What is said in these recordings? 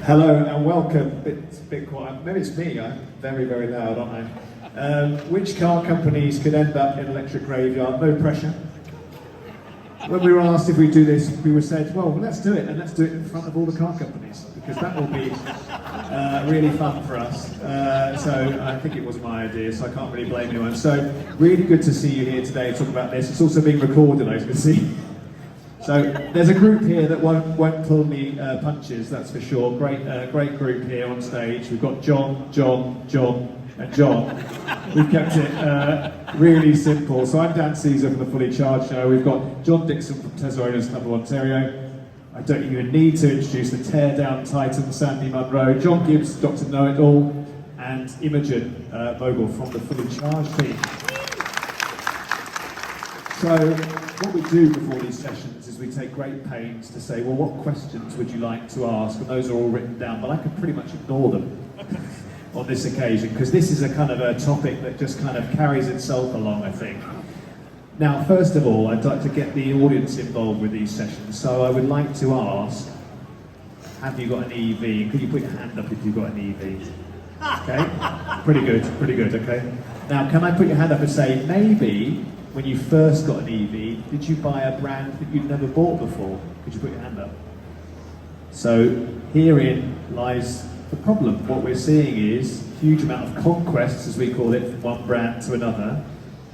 Hello and welcome. Bit quiet. Maybe it's me. I'm very, very loud, aren't I? Which car companies could end up in electric graveyard? No pressure. When we were asked if we do this, we were said, well, let's do it, and let's do it in front of all the car companies, because that will be really fun for us. So I think it was my idea, so I can't really blame anyone. So really good to see you here today to talk about this. It's also being recorded, I can see. So there's a group here that won't pull me punches, that's for sure. Great group here on stage. We've got John, and John. We've kept it really simple. So I'm Dan Caesar from the Fully Charged Show. We've got John Dixon from Tesla Owners Club of Ontario. I don't even need to introduce the tear-down titan, Sandy Munro. John Gibbs, Dr. Know-It-All, and Imogen Bhogal from the Fully Charged team. So what we do before these sessions is we take great pains to say, well, what questions would you like to ask? And those are all written down, but I can pretty much ignore them on this occasion, because this is a kind of a topic that just kind of carries itself along, I think. Now, first of all, I'd like to get the audience involved with these sessions, so I would like to ask, have you got an EV? Could you put your hand up if you've got an EV? Okay? Pretty good, okay? Now, can I put your hand up and say, maybe when you first got an EV, did you buy a brand that you'd never bought before? Could you put your hand up? So herein lies the problem. What we're seeing is a huge amount of conquests, as we call it, from one brand to another.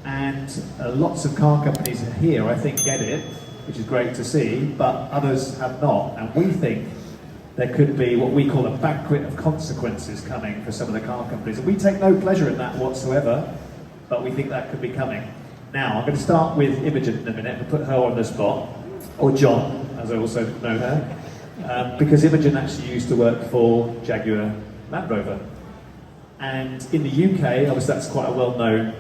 And lots of car companies here, I think, get it, which is great to see, but others have not. And we think there could be what we call a banquet of consequences coming for some of the car companies. And we take no pleasure in that whatsoever, but we think that could be coming. Now, I'm going to start with Imogen in a minute and put her on the spot, or John, as I also know her, because Imogen actually used to work for Jaguar Land Rover. And in the UK, obviously that's quite a well-known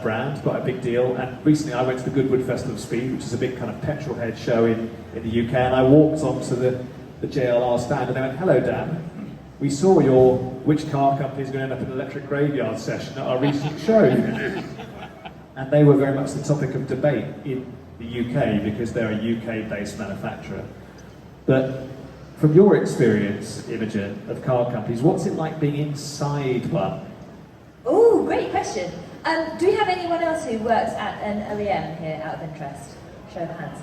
brand, quite a big deal, and recently I went to the Goodwood Festival of Speed, which is a big kind of petrol head show in the UK, and I walked onto the JLR stand and they went, hello Dan, we saw your which car company is going to end up in an electric graveyard session at our recent show. And they were very much the topic of debate in the UK because they're a UK-based manufacturer. But from your experience, Imogen, of car companies, what's it like being inside one? Oh, great question. Do we have anyone else who works at an OEM here out of interest? Show of hands.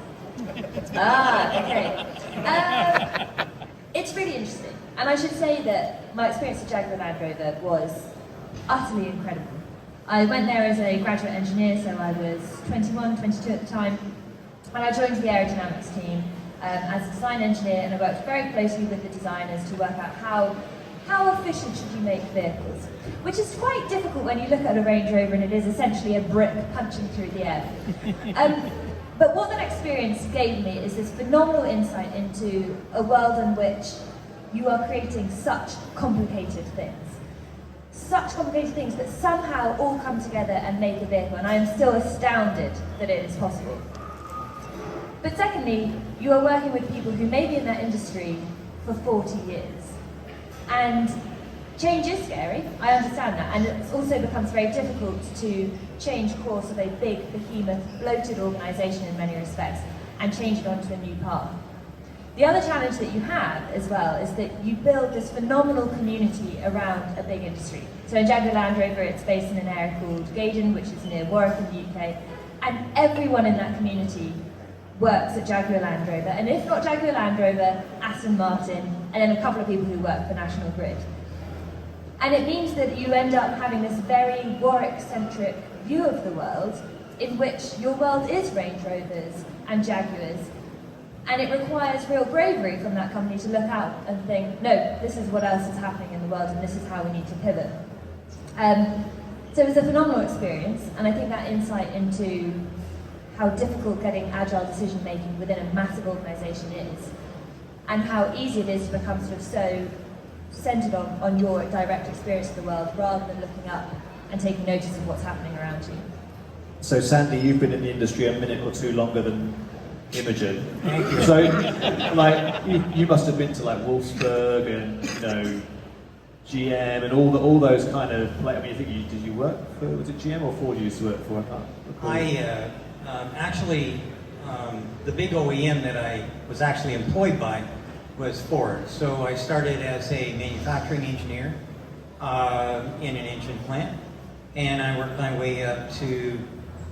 Okay. It's really interesting. And I should say that my experience at Jaguar Land Rover was utterly incredible. I went there as a graduate engineer, so I was 21, 22 at the time, and I joined the aerodynamics team as a design engineer, and I worked very closely with the designers to work out how efficient should you make vehicles, which is quite difficult when you look at a Range Rover and it is essentially a brick punching through the air. But what that experience gave me is this phenomenal insight into a world in which you are creating such complicated things. Such complicated things that somehow all come together and make a vehicle, and I am still astounded that it is possible. But secondly, you are working with people who may be in that industry for 40 years. And change is scary, I understand that, and it also becomes very difficult to change course of a big, behemoth, bloated organisation in many respects, and change it onto a new path. The other challenge that you have as well is that you build this phenomenal community around a big industry. So in Jaguar Land Rover, it's based in an area called Gaydon, which is near Warwick in the UK, and everyone in that community works at Jaguar Land Rover, and if not Jaguar Land Rover, Aston Martin, and then a couple of people who work for National Grid. And it means that you end up having this very Warwick-centric view of the world, in which your world is Range Rovers and Jaguars, and it requires real bravery from that company to look out and think, no, this is what else is happening in the world and this is how we need to pivot. So it was a phenomenal experience, and I think that insight into how difficult getting agile decision making within a massive organisation is, and how easy it is to become sort of so centred on your direct experience of the world rather than looking up and taking notice of what's happening around you. So Sandy, you've been in the industry a minute or two longer than Imogen. Thank you. So, like, you must have been to like Wolfsburg and GM and all those kind of. I mean, did you work for? Was it GM or Ford you used to work for? I can't recall. Actually, the big OEM that I was actually employed by was Ford. So I started as a manufacturing engineer in an engine plant, and I worked my way up to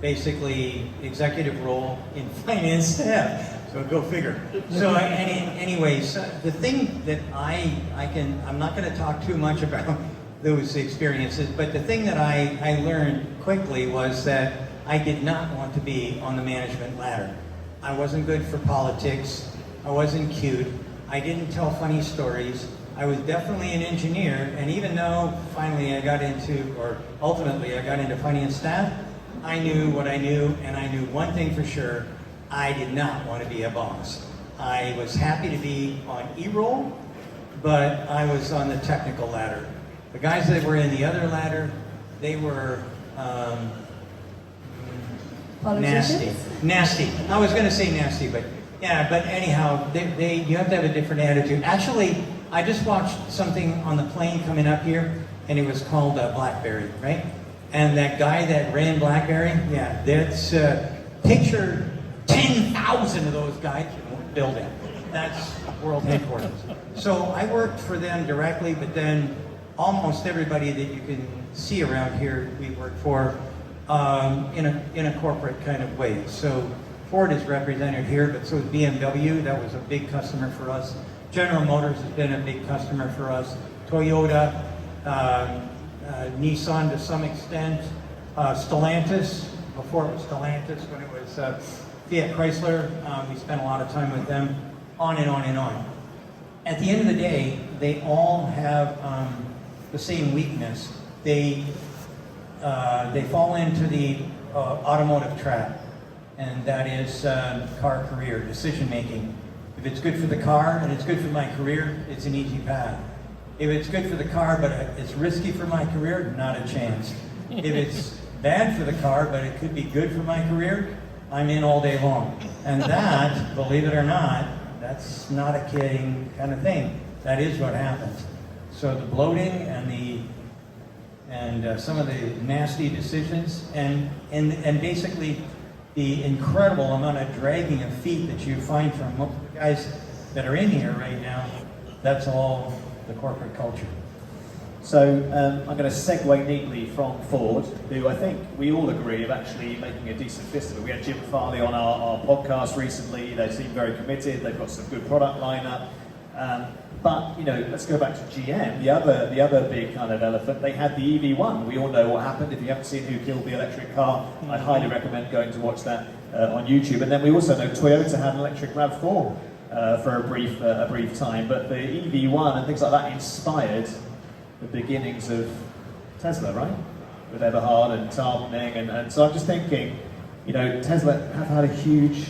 basically executive role in finance staff. So go figure. So anyways, the thing that I'm not going to talk too much about those experiences, but the thing that I learned quickly was that I did not want to be on the management ladder. I wasn't good for politics. I wasn't cute. I didn't tell funny stories. I was definitely an engineer, and even though finally ultimately I got into finance staff, I knew what I knew, and I knew one thing for sure: I did not want to be a boss. I was happy to be on E-roll, but I was on the technical ladder. The guys that were in the other ladder, they were nasty. I was going to say nasty, but yeah. But anyhow, you have to have a different attitude. Actually, I just watched something on the plane coming up here, and it was called BlackBerry, right? And that guy that ran BlackBerry, yeah, that's picture 10,000 of those guys in one building. That's world headquarters. So I worked for them directly, but then almost everybody that you can see around here, we worked for in a corporate kind of way. So Ford is represented here, but so is BMW. That was a big customer for us. General Motors has been a big customer for us. Toyota, Nissan to some extent, Stellantis, before it was Stellantis, when it was Fiat Chrysler, we spent a lot of time with them, on and on and on. At the end of the day, they all have the same weakness. They fall into the automotive trap, and that is car career, decision making. If it's good for the car and it's good for my career, it's an easy path. If it's good for the car but it's risky for my career, not a chance. If it's bad for the car but it could be good for my career, I'm in all day long. And that, believe it or not, that's not a kidding kind of thing. That is what happens. So the bloating and some of the nasty decisions and basically the incredible amount of dragging of feet that you find from most of the guys that are in here right now, that's all the corporate culture. So I'm going to segue neatly from Ford, who I think we all agree of actually making a decent fist of it. We had Jim Farley on our podcast recently. They seem very committed. They've got some good product lineup. But let's go back to GM. The other big kind of elephant. They had the EV1. We all know what happened. If you haven't seen Who Killed the Electric Car, I highly recommend going to watch that on YouTube. And then we also know Toyota had an electric RAV4 for a brief time. But the EV1 and things like that inspired the beginnings of Tesla, right? With Eberhard and Tarpening, and so I'm just thinking, Tesla have had a huge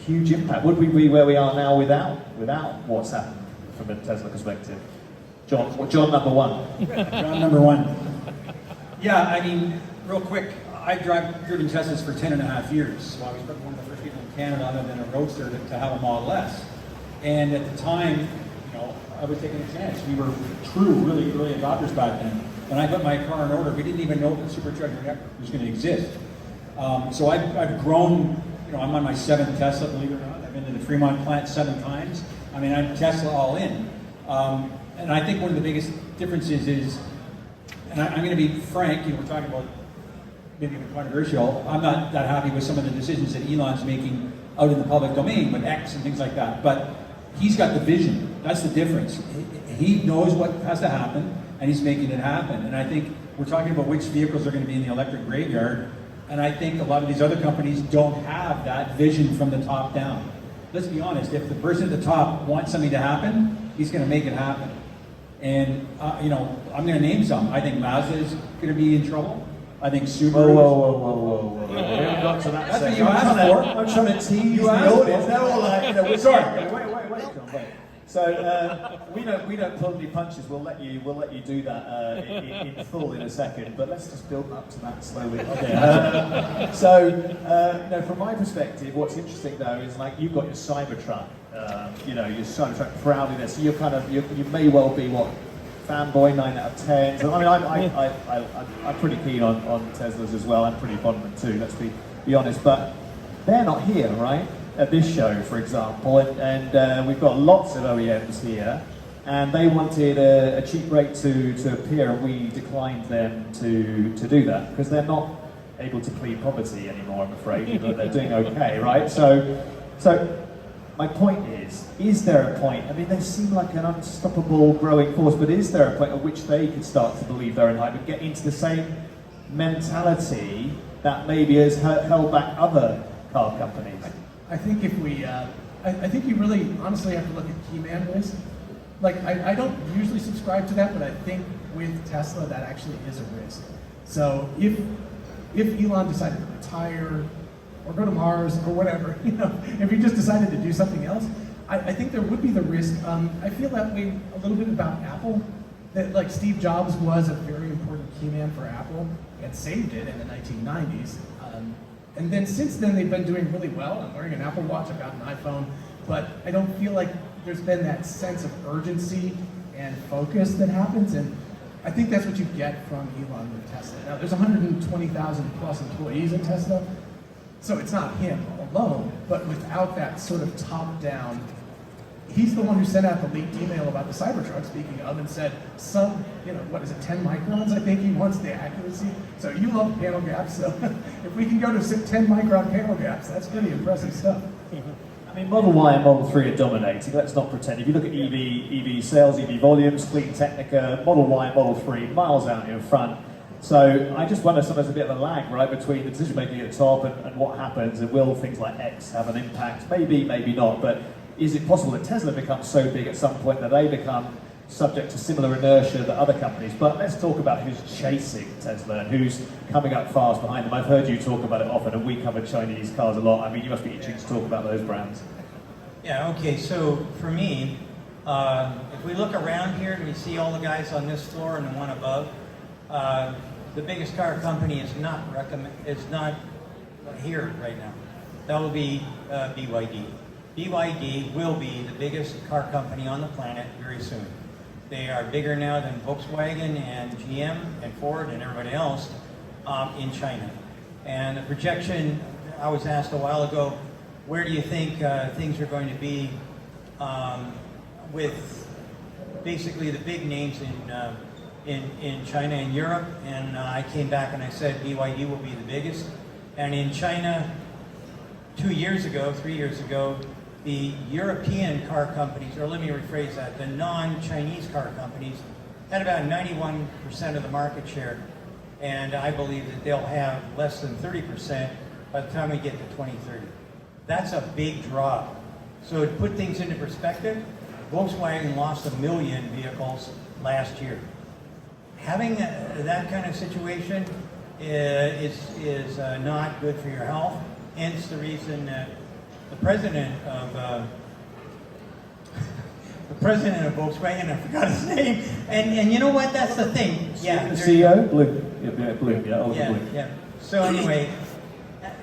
impact. Would we be where we are now without what's happened from a Tesla perspective? John number one. John number one. Yeah, I mean, real quick, I've driven Teslas for 10.5 years, so I was one of the first people in Canada other than a Roadster to have a Model S. And at the time, I was taking a chance. We were true, really early adopters back then. When I put my car in order, we didn't even know that the supercharger network was going to exist. So I've grown, I'm on my 7th Tesla, believe it or not. I've been to the Fremont plant 7 times. I mean, I'm Tesla all in. And I think one of the biggest differences is, and I'm going to be frank, we're talking about maybe even controversial, I'm not that happy with some of the decisions that Elon's making out in the public domain with X and things like that. But he's got the vision. That's the difference. He knows what has to happen, and he's making it happen. And I think we're talking about which vehicles are going to be in the electric graveyard, and I think a lot of these other companies don't have that vision from the top down. Let's be honest, if the person at the top wants something to happen, he's going to make it happen. And, I'm going to name some. I think Mazda is going to be in trouble. I think Subaru. Whoa. We haven't got to that. That's what you asked for. I'm trying to tease the audience. They're all like, we're sorry. Wait, John, wait. So we don't pull any punches. We'll let you do that in full in a second. But let's just build up to that slowly. Okay. From my perspective, what's interesting though is you've got your Cybertruck. Your Cybertruck proudly there. So you may well be fanboy 9 out of 10. So, I mean, I'm pretty keen on Teslas as well. I'm pretty fond of them too. Let's be honest. But they're not here, right? at this show, for example, and we've got lots of OEMs here, and they wanted a cheap rate to appear, and we declined them to do that because they're not able to plead poverty anymore, I'm afraid. Even though they're doing okay, right? So my point is there a point? I mean, they seem like an unstoppable growing force, but is there a point at which they could start to believe they're in hype and get into the same mentality that maybe has held back other car companies? I think if we, I think you really honestly have to look at key man risk. Like, I don't usually subscribe to that, but I think with Tesla that actually is a risk. So if Elon decided to retire or go to Mars or whatever, you know, if he just decided to do something else, I think there would be the risk. I feel that way a little bit about Apple, that like Steve Jobs was a very important key man for Apple and saved it in the 1990s. And then since then they've been doing really well. I'm wearing an Apple Watch, I've got an iPhone, but I don't feel like there's been that sense of urgency and focus that happens. And I think that's what you get from Elon with Tesla. Now there's 120,000 plus employees in Tesla, so it's not him alone, but without that sort of top-down, he's the one who sent out the leaked email about the Cybertruck, speaking of, and said some, you know, what is it, 10 microns, I think he wants the accuracy. So you love panel gaps, so if we can go to 10 micron panel gaps, that's pretty impressive stuff. I mean, Model Y and Model 3 are dominating, let's not pretend. If you look at EV sales, EV volumes, Clean Technica, Model Y and Model 3, miles out in front. So I just wonder, sometimes a bit of a lag, right, between the decision making at the top and what happens, and will things like X have an impact? Maybe, maybe not, but is it possible that Tesla becomes so big at some point that they become subject to similar inertia that other companies? But let's talk about who's chasing Tesla and who's coming up fast behind them. I've heard you talk about it often, and we cover Chinese cars a lot. I mean, you must be itching to talk about those brands. Yeah, okay, so for me, if we look around here and we see all the guys on this floor and the one above, the biggest car company is not here right now. That will be BYD. BYD will be the biggest car company on the planet very soon. They are bigger now than Volkswagen and GM and Ford and everybody else in China. And the projection, I was asked a while ago, where do you think things are going to be with basically the big names in China and Europe? And I came back and I said BYD will be the biggest. And in China, 3 years ago, the European car companies, or let me rephrase that, the non-Chinese car companies had about 91% of the market share. And I believe that they'll have less than 30% by the time we get to 2030. That's a big drop. So to put things into perspective, Volkswagen lost 1 million vehicles last year. Having that kind of situation is not good for your health. Hence the reason that the president of Volkswagen, I forgot his name, and you know what? That's the thing. Yeah, the CEO, Bloom, yeah, Oliver Bloom. Yeah. So anyway.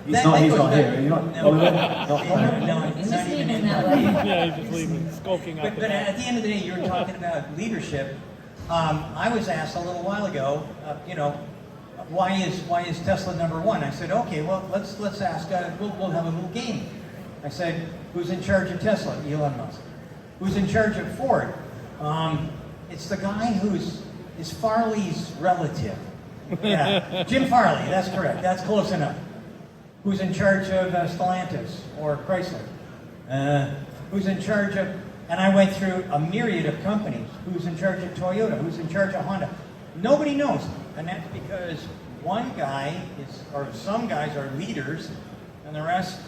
He's not here. You're not. No, He's it's just not even leaving in that there. way. Yeah, he's just leaving, skulking out. But at the end of the day, you were talking about leadership. I was asked a little while ago, why is Tesla number one? I said, okay, well, let's ask. We'll have a little game. I said, who's in charge of Tesla? Elon Musk. Who's in charge of Ford? It's the guy is Farley's relative. Yeah, Jim Farley. That's correct. That's close enough. Who's in charge of Stellantis or Chrysler? Who's in charge of, and I went through a myriad of companies. Who's in charge of Toyota? Who's in charge of Honda? Nobody knows. And that's because one guy or some guys are leaders, and the rest,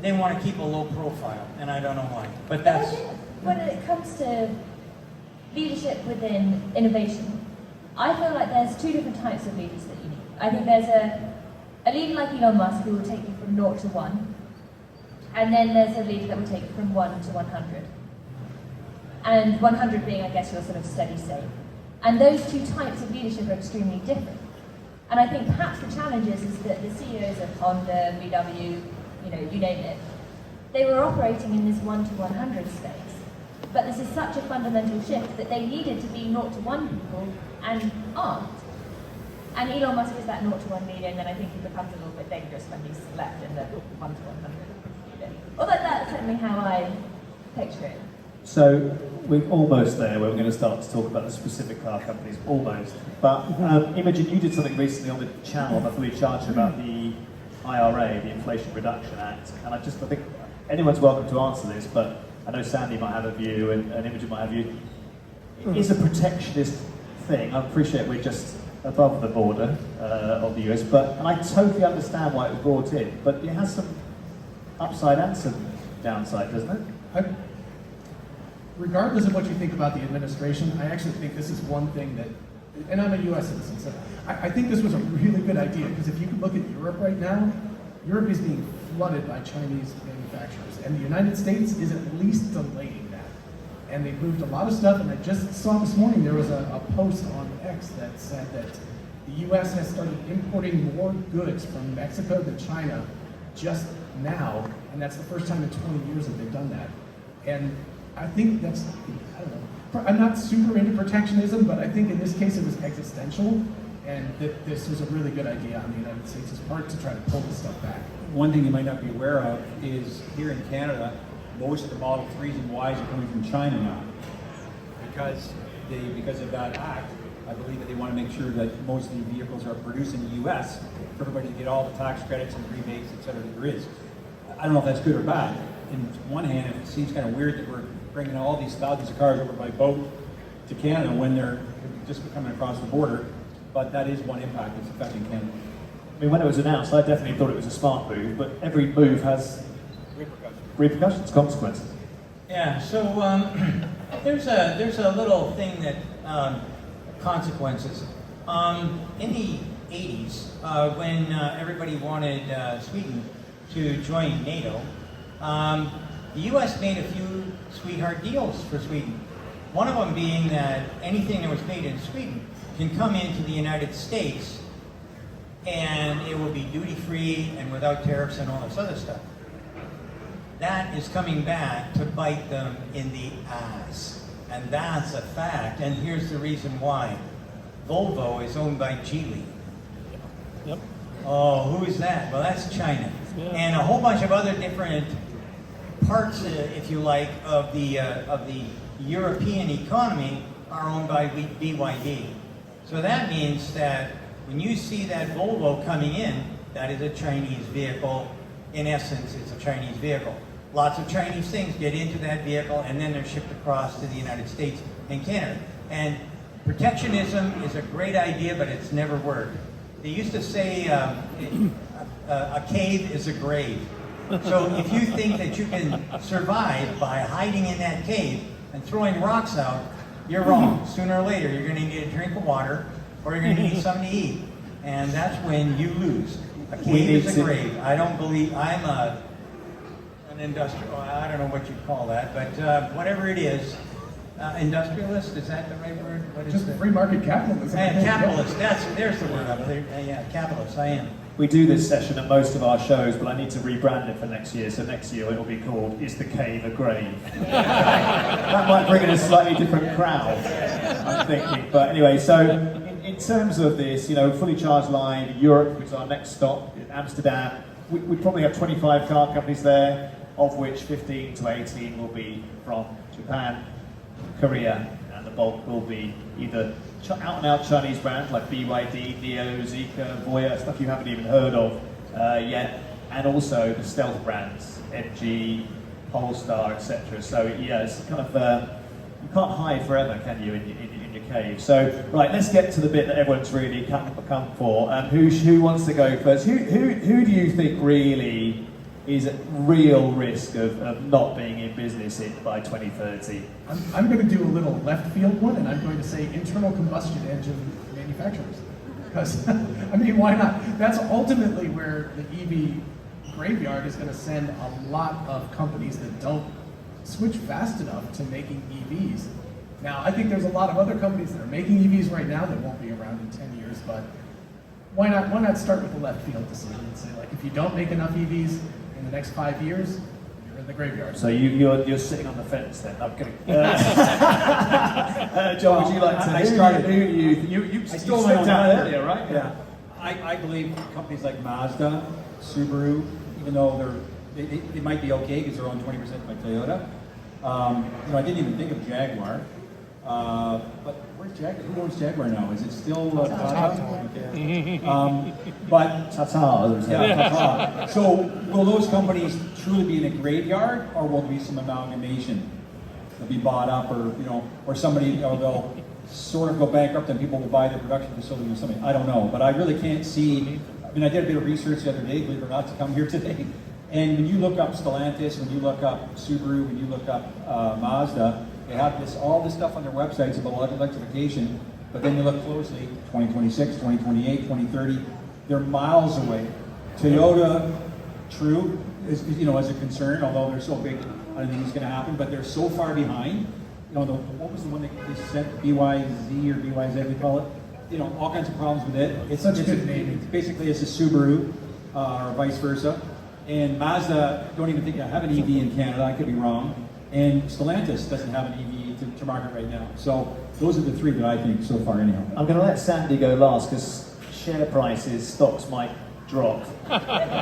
they want to keep a low profile. And I don't know why. But But I that's, think when it comes to leadership within innovation, I feel like there's two different types of leaders that you need. I think there's a leader like Elon Musk who will take you from 0 to 1, and then there's a leader that will take you from 1 to 100. And 100 being, I guess, your sort of steady state. And those two types of leadership are extremely different. And I think perhaps the challenge is that the CEOs of Honda, VW, you name it, they were operating in this 1 to 100 space. But this is such a fundamental shift that they needed to be 0 to 1 people and aren't. And Elon Musk is that 0 to 1 leader, and then I think he becomes a little bit dangerous when he's left in the 1 to 100. Although that's certainly how I picture it. So we're almost there where we're going to start to talk about the specific car companies, almost. But Imogen, you did something recently on the channel, I fully charged you about the IRA, the Inflation Reduction Act, and I think anyone's welcome to answer this, but I know Sandy might have a view and Imogen might have a view. It is a protectionist thing. I appreciate we're just above the border of the US, and I totally understand why it was brought in, but it has some upside and some downside, doesn't it? Regardless of what you think about the administration, I actually think this is one thing that, and I'm a US citizen, so I think this was a really good idea, because if you look at Europe right now, Europe is being flooded by Chinese manufacturers, and the United States is at least delaying that. And they've moved a lot of stuff, and I just saw this morning there was a post on X that said that the US has started importing more goods from Mexico than China just now, and that's the first time in 20 years that they've done that. And I think that's, I don't know, I'm not super into protectionism, but I think in this case it was existential, and that this was a really good idea on the United States' part to try to pull this stuff back. One thing you might not be aware of is here in Canada, most of the Model 3s and Ys are coming from China now. Because of that act, I believe that they want to make sure that most of the vehicles are produced in the US for everybody to get all the tax credits and rebates, et cetera, that there is. I don't know if that's good or bad. On one hand, it seems kind of weird that we're bringing all these thousands of cars over by boat to Canada when they're just coming across the border, but that is one impact that's affecting Canada. I mean, when it was announced, I definitely thought it was a smart move, but every move has repercussions, consequences. Yeah, so there's a little thing that consequences. In the 80s, when everybody wanted Sweden to join NATO, the U.S. made a few sweetheart deals for Sweden. One of them being that anything that was made in Sweden can come into the United States and it will be duty-free and without tariffs and all this other stuff. That is coming back to bite them in the ass. And that's a fact. And here's the reason why. Volvo is owned by Geely. Yep. Oh, who is that? Well, that's China. Yeah. And a whole bunch of other different parts, if you like, of the European economy are owned by BYD. So that means that when you see that Volvo coming in, that is a Chinese vehicle. In essence, it's a Chinese vehicle. Lots of Chinese things get into that vehicle and then they're shipped across to the United States and Canada. And protectionism is a great idea, but it's never worked. They used to say a cave is a grave. So if you think that you can survive by hiding in that cave and throwing rocks out, you're wrong. Sooner or later, you're going to need a drink of water or you're going to need something to eat. And that's when you lose. A cave is a grave. I don't believe, I'm an industrial, I don't know what you call that, but whatever it is, industrialist, is that the right word? What is Just it? free market capitalism. Capitalist, there's the word up there. Yeah, capitalist, I am. We do this session at most of our shows, but I need to rebrand it for next year. So next year it will be called "Is the Cave a Grave?" That might bring in a slightly different crowd, I'm thinking. But anyway, so in terms of this, fully charged line, Europe, which is our next stop, in Amsterdam, we probably have 25 car companies there, of which 15 to 18 will be from Japan, Korea, and the bulk will be either out-and-out Chinese brands like BYD, Neo, Zeekr, Voya, stuff you haven't even heard of yet, and also the stealth brands, MG, Polestar, etc. So yeah, it's kind of, you can't hide forever, can you, in your cave? So, right, let's get to the bit that everyone's really come for. Who wants to go first? Who do you think really is at real risk of not being in business by 2030? I'm going to do a little left field one, and I'm going to say internal combustion engine manufacturers. Because, I mean, why not? That's ultimately where the EV graveyard is going to send a lot of companies that don't switch fast enough to making EVs. Now, I think there's a lot of other companies that are making EVs right now that won't be around in 10 years, but why not start with the left field decision and say, like, if you don't make enough EVs in the next 5 years, you're in the graveyard. So you're sitting on the fence then. I'm kidding. John, would you like to? I started. You I stole my own down thunder. earlier, right? Yeah. I believe companies like Mazda, Subaru, even though they're it might be okay because they're owned 20% by Toyota. You know, I didn't even think of Jaguar. But where's Jaguar? Who owns Jaguar now? Is it still Tata? Okay. But Tata. yeah, Tata. So will those companies truly be in a graveyard, or will there be some amalgamation? They'll be bought up, or you know, or somebody, you know, they'll sort of go bankrupt and people will buy their production facility or something. I don't know, but I really can't see. I mean, I did a bit of research the other day, believe it or not, to come here today. And when you look up Stellantis, when you look up Subaru, when you look up Mazda, they have all this stuff on their websites about electrification, but then you look closely, 2026, 2028, 2030, they're miles away. Toyota, true, is, you know, as a concern, although they're so big, I don't think it's going to happen, but they're so far behind. You know, what was the one that they said, BYZ or BYZ, they call it? You know, all kinds of problems with it. It's such a good name. Basically, it's a Subaru, or vice versa. And Mazda, don't even think I have an EV in Canada, I could be wrong. And Stellantis doesn't have an EV to market right now. So those are the three that I think so far anyhow. I'm going to let Sandy go last because share prices, stocks might drop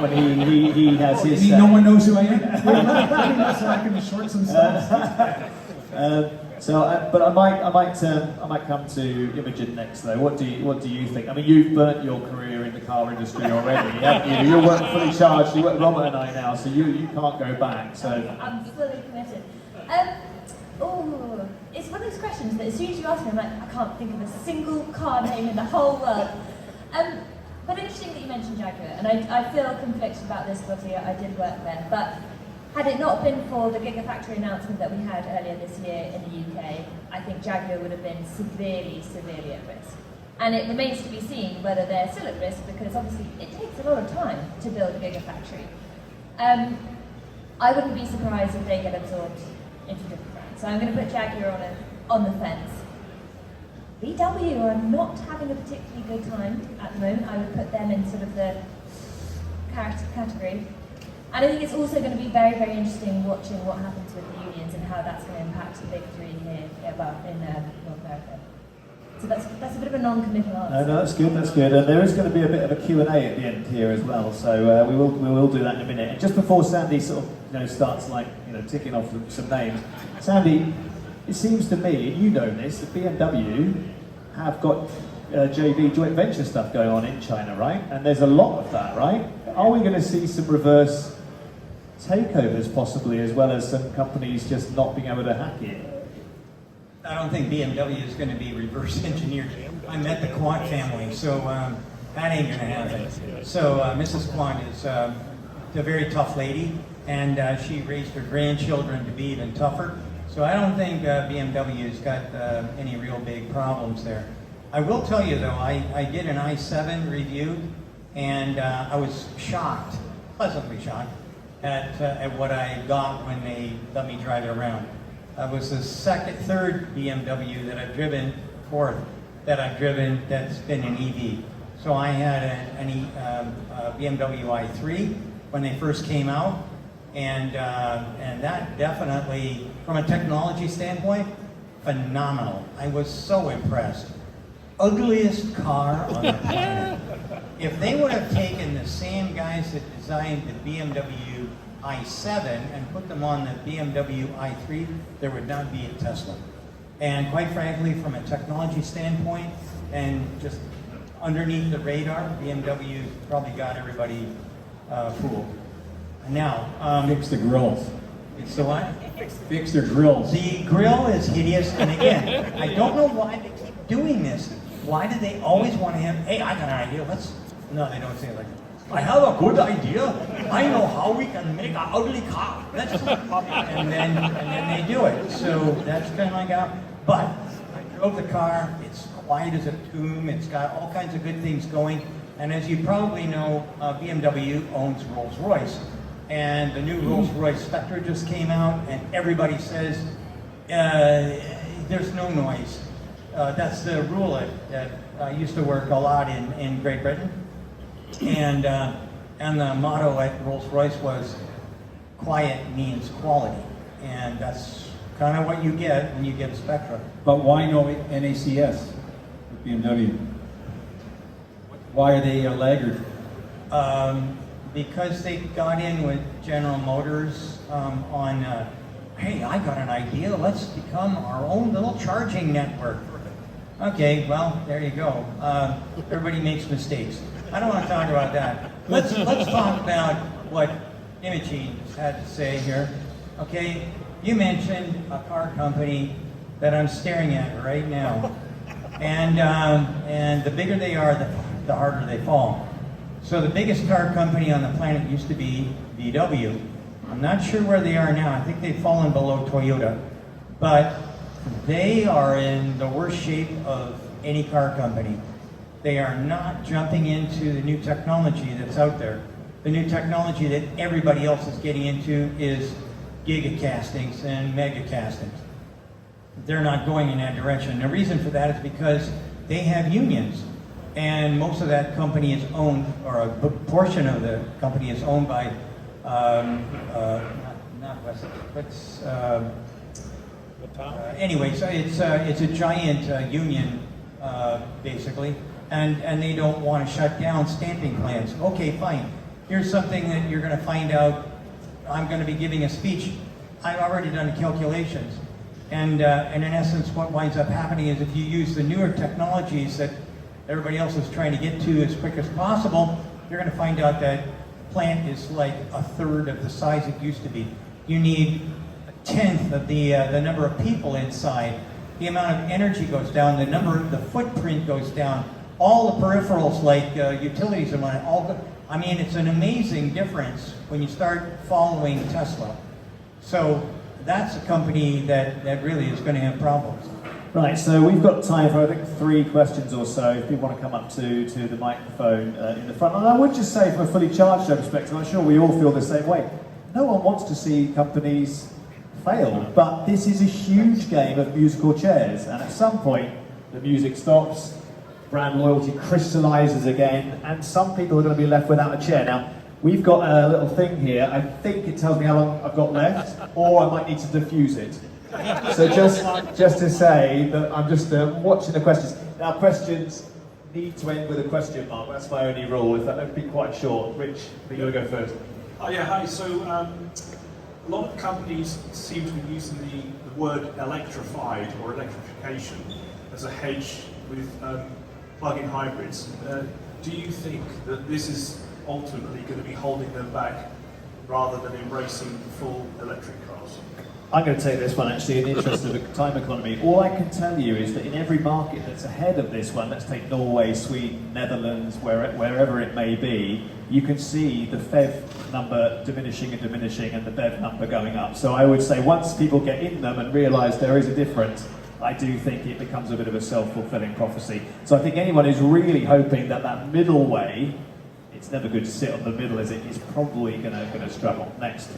when he has his. No one knows who I am. Let me know so I can short some stuff. But I might come to Imogen next though. What do you think? I mean, you've burnt your career in the car industry already, haven't you? You're fully charged. You work with Robert and I now, so you can't go back. So I'm fully committed. It's one of those questions that as soon as you ask me, I'm like, I can't think of a single car name in the whole world. But interesting that you mentioned Jaguar, and I feel conflicted about this because I did work there. But had it not been for the Gigafactory announcement that we had earlier this year in the UK, I think Jaguar would have been severely, severely at risk. And it remains to be seen whether they're still at risk because obviously it takes a lot of time to build a Gigafactory. I wouldn't be surprised if they get absorbed into different brands. So I'm going to put Jaguar on the fence. VW are not having a particularly good time at the moment. I would put them in sort of the category. And I think it's also going to be very, very interesting watching what happens with the unions and how that's going to impact the big three here, in North America. So that's a bit of a non-committal answer. no, that's good. And there is going to be a bit of a Q&A at the end here as well. So we will do that in a minute. And just before Sandy sort of starts ticking off some names, Sandy, it seems to me, and you know this, that BMW have got JV joint venture stuff going on in China, right? And there's a lot of that, right? Are we going to see some reverse takeovers possibly, as well as some companies just not being able to hack it? I don't think BMW is going to be reverse engineered. I met the Kwon family, so that ain't going to happen. So Mrs. Kwon is a very tough lady, and she raised her grandchildren to be even tougher. So I don't think BMW's got any real big problems there. I will tell you though, I did an i7 review, and I was shocked, pleasantly shocked, at what I got when they let me drive it around. It was the third BMW that I've driven, fourth that I've driven that's been an EV. So I had a BMW i3 when they first came out, and that definitely, from a technology standpoint, phenomenal. I was so impressed. Ugliest car on the planet. If they would have taken the same guys that designed the BMW i7 and put them on the BMW i3, there would not be a Tesla. And quite frankly, from a technology standpoint, and just underneath the radar, BMW probably got everybody fooled. Now, Fix the grills. it's the what? Fix their grills. The grill is hideous, and again, I don't know why they keep doing this. Why do they always want to have, hey, I got an idea, no, they don't say it like that. I have a good idea. I know how we can make an ugly car. And then they do it. So that's kind of like how, but I drove the car, it's quiet as a tomb, it's got all kinds of good things going. And as you probably know, BMW owns Rolls-Royce. And the new Rolls-Royce Spectre just came out, and everybody says there's no noise. That's the rule that used to work a lot in Great Britain. And the motto at Rolls-Royce was, quiet means quality. And that's kind of what you get when you get a Spectra. But why no NACS with BMW? Why are they a laggard? because they got in with General Motors on, hey, I got an idea, let's become our own little charging network. Okay, well, there you go. Everybody makes mistakes. I don't want to talk about that. Let's talk about what Imogen had to say here. Okay, you mentioned a car company that I'm staring at right now, and the bigger they are, the harder they fall. So the biggest car company on the planet used to be VW. I'm not sure where they are now. I think they've fallen below Toyota, but they are in the worst shape of any car company. They are not jumping into the new technology that's out there. The new technology that everybody else is getting into is gigacastings and megacastings. They're not going in that direction. The reason for that is because they have unions, and most of that company is owned, or a portion of the company is owned by, not West, but anyway, so it's a giant union, basically, and they don't want to shut down stamping plants. Okay, fine. Here's something that you're going to find out. I'm going to be giving a speech. I've already done the calculations. And in essence, what winds up happening is if you use the newer technologies that everybody else is trying to get to as quick as possible, you're going to find out that plant is like a third of the size it used to be. You need a tenth of the number of people inside. The amount of energy goes down. The footprint goes down. All the peripherals like utilities and whatnot, I mean, it's an amazing difference when you start following Tesla. So that's a company that really is going to have problems. Right, so we've got time for, I think, 3 questions or so. If people want to come up to the microphone in the front. And I would just say, from a fully charged perspective, I'm sure we all feel the same way. No one wants to see companies fail, but this is a huge game of musical chairs, and at some point, the music stops, brand loyalty crystallizes again, and some people are going to be left without a chair. Now, we've got a little thing here. I think it tells me how long I've got left, or I might need to diffuse it. So just to say that I'm just watching the questions. Now, questions need to end with a question mark. That's my only rule. If that would be quite short. Rich, you're going to go first. Oh yeah, hi. So a lot of companies seem to be using the word electrified or electrification as a hedge with plug-in hybrids. Do you think that this is ultimately going to be holding them back rather than embracing full electric cars? I'm going to take this one actually in the interest of the time economy. All I can tell you is that in every market that's ahead of this one, let's take Norway, Sweden, Netherlands, wherever it may be, you can see the FEV number diminishing and diminishing and the BEV number going up. So I would say once people get in them and realise there is a difference, I do think it becomes a bit of a self-fulfilling prophecy. So I think anyone who's really hoping that that middle way, it's never good to sit on the middle, is it? Is probably going to struggle. Next.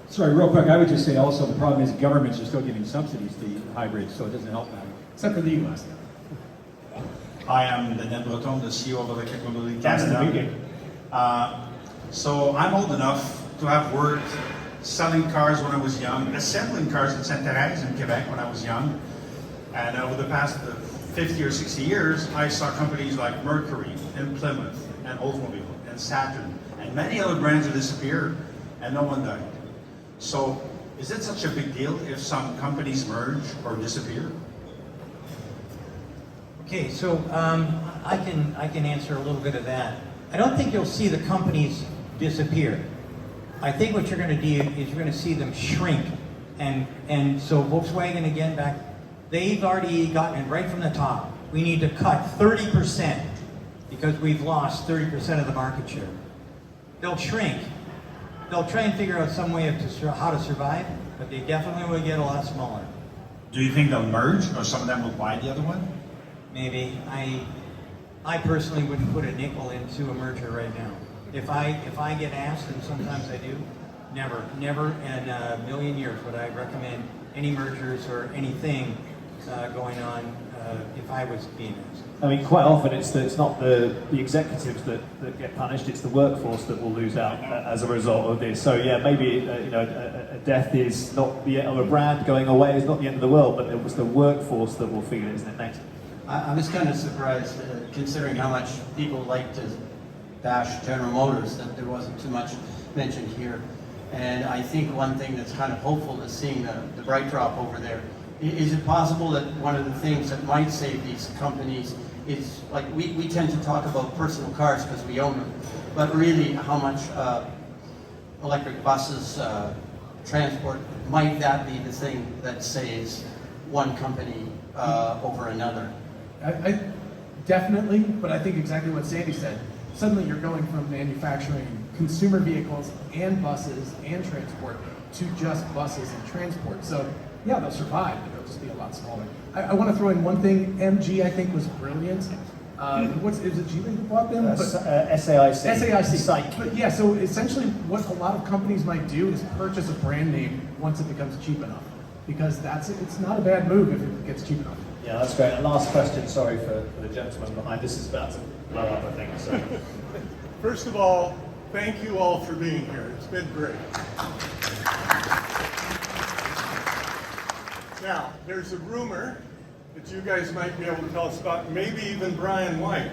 Sorry, real quick, I would just say also the problem is governments are still giving subsidies to hybrids, so it doesn't help them. Except for the US. I am Daniel Breton, the CEO of Electric Mobility That's the Canada. meeting. So I'm old enough to have worked selling cars when I was young, assembling cars in Sainte-Thérèse in Quebec when I was young. And over the past 50 or 60 years, I saw companies like Mercury and Plymouth and Oldsmobile and Saturn and many other brands that disappeared and no one died. So is it such a big deal if some companies merge or disappear? Okay, so I can answer a little bit of that. I don't think you'll see the companies disappear. I think what you're going to do is you're going to see them shrink. And so Volkswagen, again, they've already gotten it right from the top. We need to cut 30% because we've lost 30% of the market share. They'll shrink. They'll try and figure out some way of how to survive, but they definitely will get a lot smaller. Do you think they'll merge or some of them will buy the other one? Maybe. I personally wouldn't put a nickel into a merger right now. If I get asked, and sometimes I do, never in a million years would I recommend any mergers or anything going on if I was being asked. I mean, quite often it's not the executives that get punished; it's the workforce that will lose out as a result of this. So yeah, maybe a death is not the or a brand going away is not the end of the world, but it was the workforce that will feel it, isn't it? Next. I was kind of surprised, considering how much people like to bash General Motors that there wasn't too much mentioned here. And I think one thing that's kind of hopeful is seeing the bright drop over there. Is it possible that one of the things that might save these companies is, like, we tend to talk about personal cars because we own them, but really how much electric buses, transport, might that be the thing that saves one company over another? I definitely, but I think exactly what Sandy said. Suddenly you're going from manufacturing consumer vehicles and buses and transport to just buses and transport. So yeah, they'll survive, but they'll just be a lot smaller. I want to throw in one thing. MG, I think, was brilliant. Is it Geely who bought them? SAIC. SAIC. But yeah, so essentially what a lot of companies might do is purchase a brand name once it becomes cheap enough. Because it's not a bad move if it gets cheap enough. Yeah, that's great. And last question, sorry for the gentleman behind. This is about to blow up, I think. So. First of all, thank you all for being here. It's been great. Now, there's a rumor that you guys might be able to tell us about, maybe even Brian White.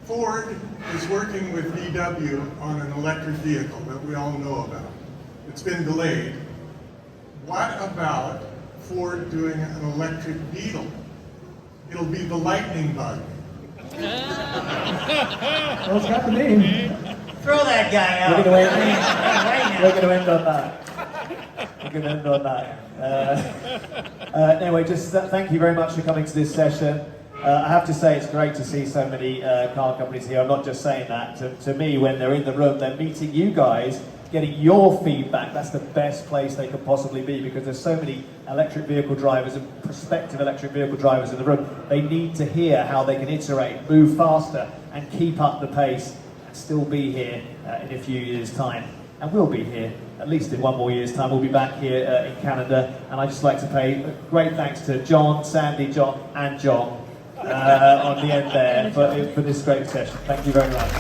Ford is working with VW on an electric vehicle that we all know about. It's been delayed. What about Ford doing an electric Beetle? It'll be the lightning bug. Well, it's got the name. Throw that guy out. We're going Right to end on that. We're going to end on that. Anyway, just thank you very much for coming to this session. I have to say it's great to see so many car companies here. I'm not just saying that. To me, when they're in the room, they're meeting you guys, getting your feedback. That's the best place they could possibly be, because there's so many electric vehicle drivers and prospective electric vehicle drivers in the room. They need to hear how they can iterate, move faster, and keep up the pace, and still be here in a few years' time. And we'll be here, at least in one more year's time. We'll be back here in Canada. And I'd just like to pay great thanks to John, Sandy, John, and John on the end there for this great session. Thank you very much.